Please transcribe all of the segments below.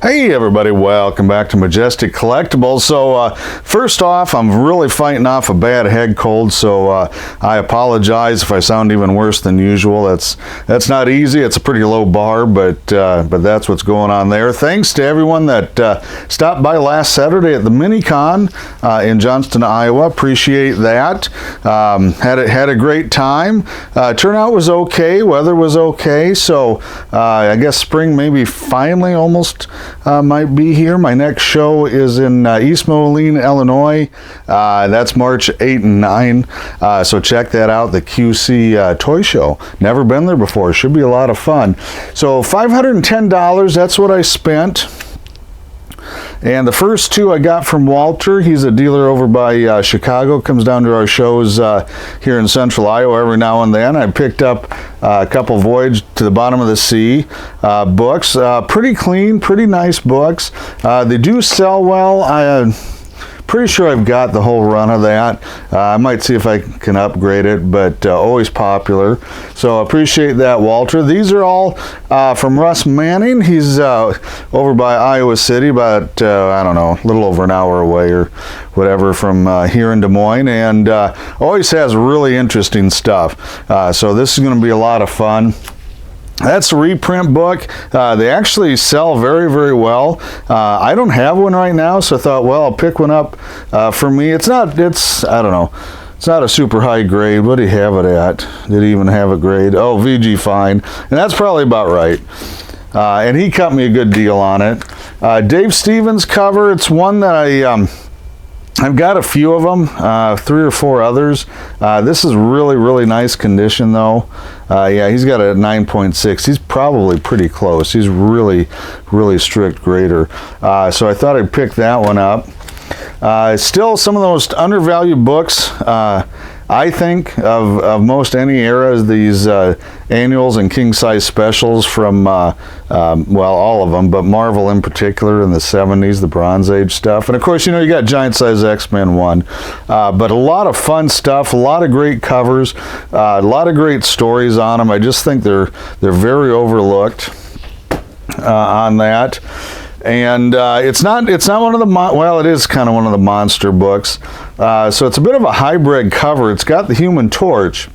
Hey everybody, welcome back to Majestic Collectibles. So first off, I'm really fighting off a bad head cold, so I apologize if I sound even worse than usual. That's not easy. It's a pretty low bar, but that's what's going on there. Thanks to everyone that stopped by last Saturday at the Mini-Con in Johnston, Iowa. Appreciate that. Had a great time. Turnout was okay. Weather was okay. So I guess spring maybe finally almost might be here. My next show is in East Moline, Illinois. That's March 8 and 9. So check that out, the QC Toy Show. Never been there before. Should be a lot of fun. So $510, that's what I spent. And the first two I got from Walter. He's a dealer over by Chicago, comes down to our shows here in central Iowa every now and then. I picked up a couple Voyage to the Bottom of the Sea books. Pretty clean, pretty nice books. They do sell well. I'm pretty sure I've got the whole run of that. I might see if I can upgrade it, but always popular. So appreciate that, Walter. These are all from Russ Manning. He's over by Iowa City, about, I don't know, a little over an hour away or whatever from here in Des Moines, and always has really interesting stuff. So this is going to be a lot of fun. That's a reprint book. They actually sell very, very well. I don't have one right now, so I thought, well, I'll pick one up for me. I don't know. It's not a super high grade. What do you have it at? Did he even have a grade? Oh, VG fine. And that's probably about right. And he cut me a good deal on it. Dave Stevens cover. It's one that I've got a few of them, 3 or 4 others. This is really, really nice condition, though. Yeah, he's got a 9.6. He's probably pretty close. He's really, really strict grader. So I thought I'd pick that one up. Still some of the most undervalued books, I think, of most any era, is these annuals and king-size specials from, well, all of them, but Marvel in particular in the 70s, the Bronze Age stuff. And of course, you know, you got giant-size X-Men 1. But a lot of fun stuff, a lot of great covers, a lot of great stories on them. I just think they're very overlooked on that. And it's not one of the, well, it is kind of one of the monster books. So it's a bit of a hybrid cover. It's got the Human Torch,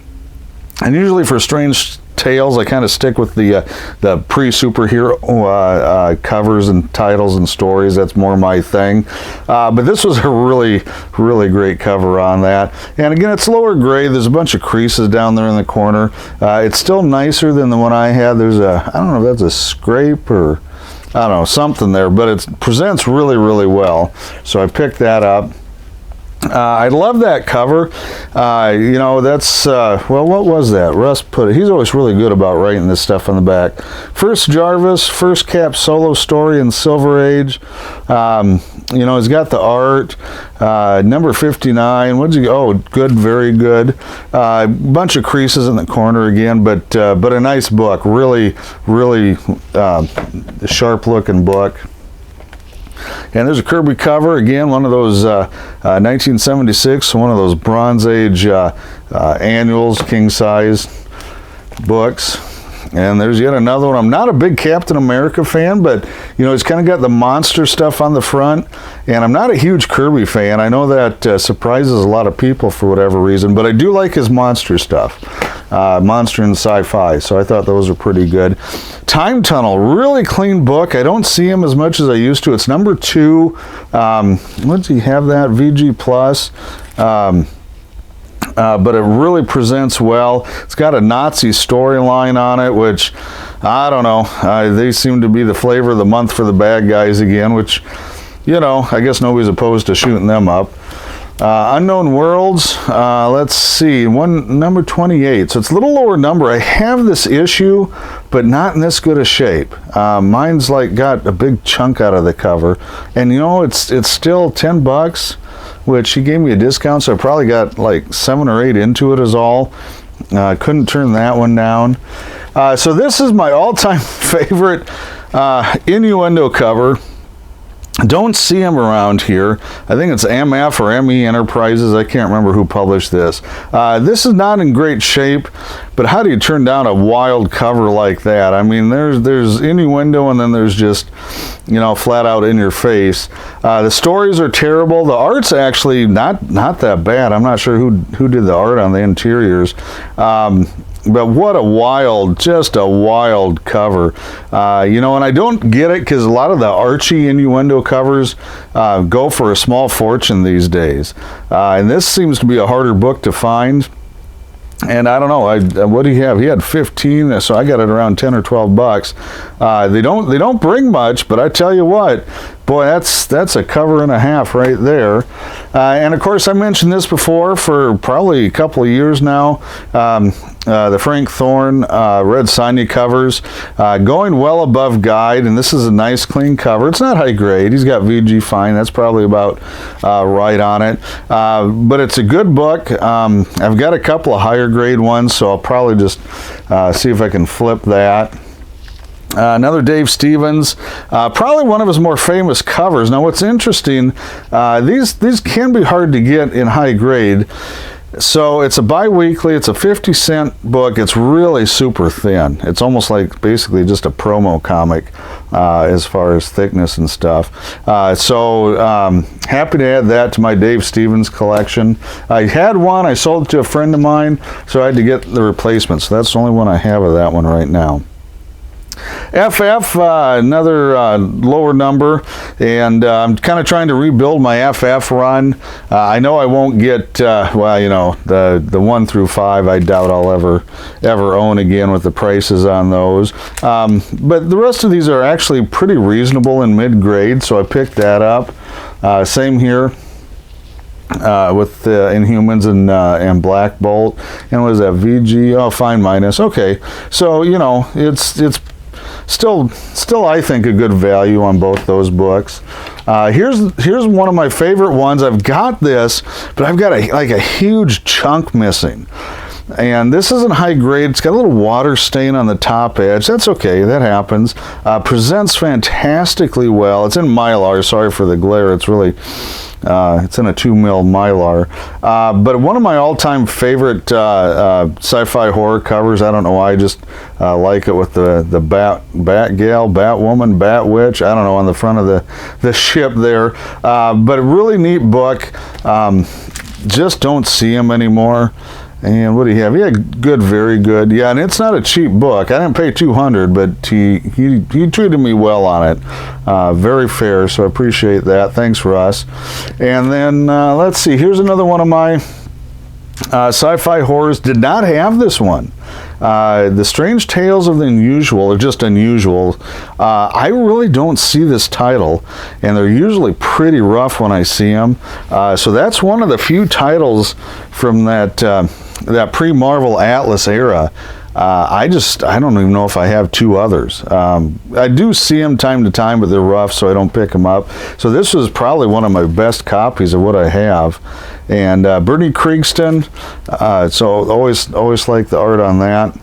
and usually for Strange Tales, I kind of stick with the pre-superhero covers and titles and stories. That's more my thing. But this was a really, really great cover on that. And again, it's lower grade. There's a bunch of creases down there in the corner. It's still nicer than the one I had. There's I don't know if that's a scrape or I don't know, something there, but it presents really, really well. So I picked that up. I love that cover. You know, that's, well, what was that? Russ put it. He's always really good about writing this stuff on the back. First Jarvis, first Cap solo story in Silver Age. You know, he's got the art. Number 59. What'd you? Oh, good, very good. Bunch of creases in the corner again, but a nice book. Really, really sharp-looking book. And there's a Kirby cover, again, one of those 1976, one of those Bronze Age annuals, king-size books. And there's yet another one. I'm not a big Captain America fan, but, you know, it's kind of got the monster stuff on the front. And I'm not a huge Kirby fan. I know that surprises a lot of people for whatever reason, but I do like his monster stuff. Monster and sci-fi, so I thought those were pretty good. Time Tunnel, really clean book. I don't see him as much as I used to. It's number 2. What does he have that? VG Plus. But it really presents well. It's got a Nazi storyline on it, which, I don't know, they seem to be the flavor of the month for the bad guys again, which, you know, I guess nobody's opposed to shooting them up. Unknown Worlds, let's see, number 28, so it's a little lower number. I have this issue, but not in this good a shape. Mine's like got a big chunk out of the cover, and you know, it's still $10, which he gave me a discount, so I probably got like 7 or 8 into it is all. Couldn't turn that one down. So this is my all-time favorite Innuendo cover. Don't see them around here. I think it's MF or ME Enterprises. I can't remember who published this. This is not in great shape, but how do you turn down a wild cover like that? I mean, there's innuendo, and then there's just, you know, flat out in your face. The stories are terrible. The art's actually not that bad. I'm not sure who did the art on the interiors. But what a wild, just a wild cover. You know, and I don't get it because a lot of the Archie innuendo covers go for a small fortune these days. And this seems to be a harder book to find. And I don't know, what do you have? He had 15, so I got it around 10 or 12 bucks. They don't bring much, but I tell you what, boy, that's a cover and a half right there. And of course, I mentioned this before for probably a couple of years now. The Frank Thorne Red Sonia covers, going well above guide, and this is a nice clean cover. It's not high grade. He's got VG fine. That's probably about right on it. But it's a good book. I've got a couple of higher grade ones, so I'll probably just see if I can flip that. Another Dave Stevens, probably one of his more famous covers. Now, what's interesting, these can be hard to get in high grade. So it's a bi-weekly, it's a 50-cent book. It's really super thin. It's almost like basically just a promo comic as far as thickness and stuff. Happy to add that to my Dave Stevens collection. I had one, I sold it to a friend of mine, so I had to get the replacement. So that's the only one I have of that one right now. FF, another lower number, and I'm kind of trying to rebuild my FF run. I know I won't get, well, you know, the 1 through 5, I doubt I'll ever own again with the prices on those. But the rest of these are actually pretty reasonable in mid-grade, so I picked that up. Same here. With Inhumans and Black Bolt, and what is that, VG? Oh, fine minus. Okay, so you know it's still I think a good value on both those books. Here's one of my favorite ones. I've got this, but I've got a huge chunk missing. And this isn't high grade. It's got a little water stain on the top edge. That's okay. That happens. Presents fantastically well. It's in Mylar. Sorry for the glare. It's really, it's in a 2mm Mylar. But one of my all-time favorite sci-fi horror covers. I don't know why. I just like it with the Bat Gal, Bat Woman, Bat Witch. I don't know, on the front of the ship there. But a really neat book. Just don't see them anymore. And what do you have? Yeah, good, very good. Yeah, and it's not a cheap book. I didn't pay $200, but he treated me well on it. Very fair, so I appreciate that. Thanks, Russ. And then let's see. Here's another one of my sci-fi horrors. Did not have this one. The Strange Tales of the Unusual, or just Unusual. I really don't see this title, and they're usually pretty rough when I see them. So that's one of the few titles from that pre-Marvel Atlas era. I don't even know if I have two others. I do see them time to time, but they're rough, so I don't pick them up. So this was probably one of my best copies of what I have. And Bernie Kriegston, so always like the art on that.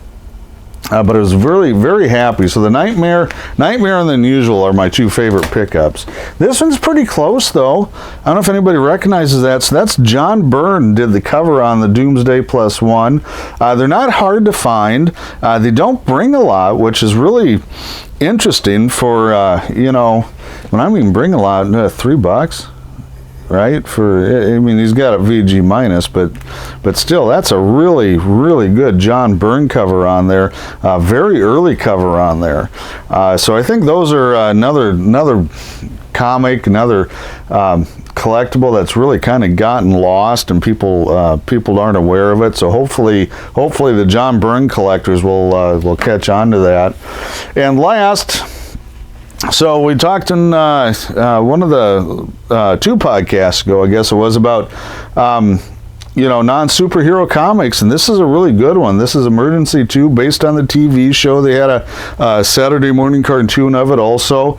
But I was very, very happy. So the Nightmare and the Unusual are my two favorite pickups. This one's pretty close, though. I don't know if anybody recognizes that. So that's John Byrne did the cover on the Doomsday +1. They're not hard to find. They don't bring a lot, which is really interesting for, you know, when I mean bring a lot, $3. Right, I mean, he's got a VG minus, but still, that's a really, really good John Byrne cover on there. Very early cover on there. So I think those are another comic, another collectible that's really kind of gotten lost, and people aren't aware of it. So hopefully the John Byrne collectors will catch on to that. And last. So we talked in one of the 2 podcasts ago, I guess it was, about you know, non-superhero comics, and this is a really good one. This is Emergency 2, based on the TV show. They had a Saturday morning cartoon of it also.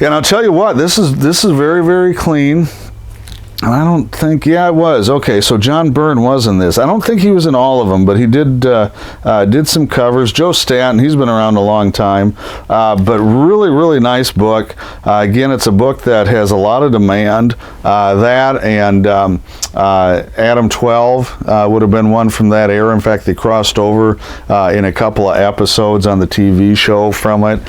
And I'll tell you what, this is very, very clean. I don't think, yeah, it was. Okay, so John Byrne was in this. I don't think he was in all of them, but he did some covers. Joe Stanton, he's been around a long time, but really, really nice book. Again, it's a book that has a lot of demand. That and Adam 12 would have been one from that era. In fact, they crossed over in a couple of episodes on the TV show from it.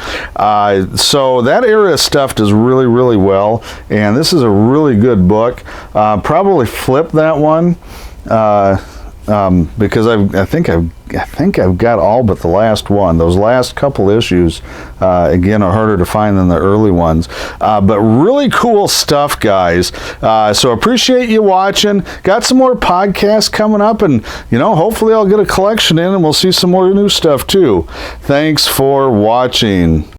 So that era stuff does really, really well, and this is a really good book. Probably flip that one because I think I've got all but the last one. Those last couple issues, again, are harder to find than the early ones. But really cool stuff, guys. So appreciate you watching. Got some more podcasts coming up, and hopefully I'll get a collection in, and we'll see some more new stuff too. Thanks for watching.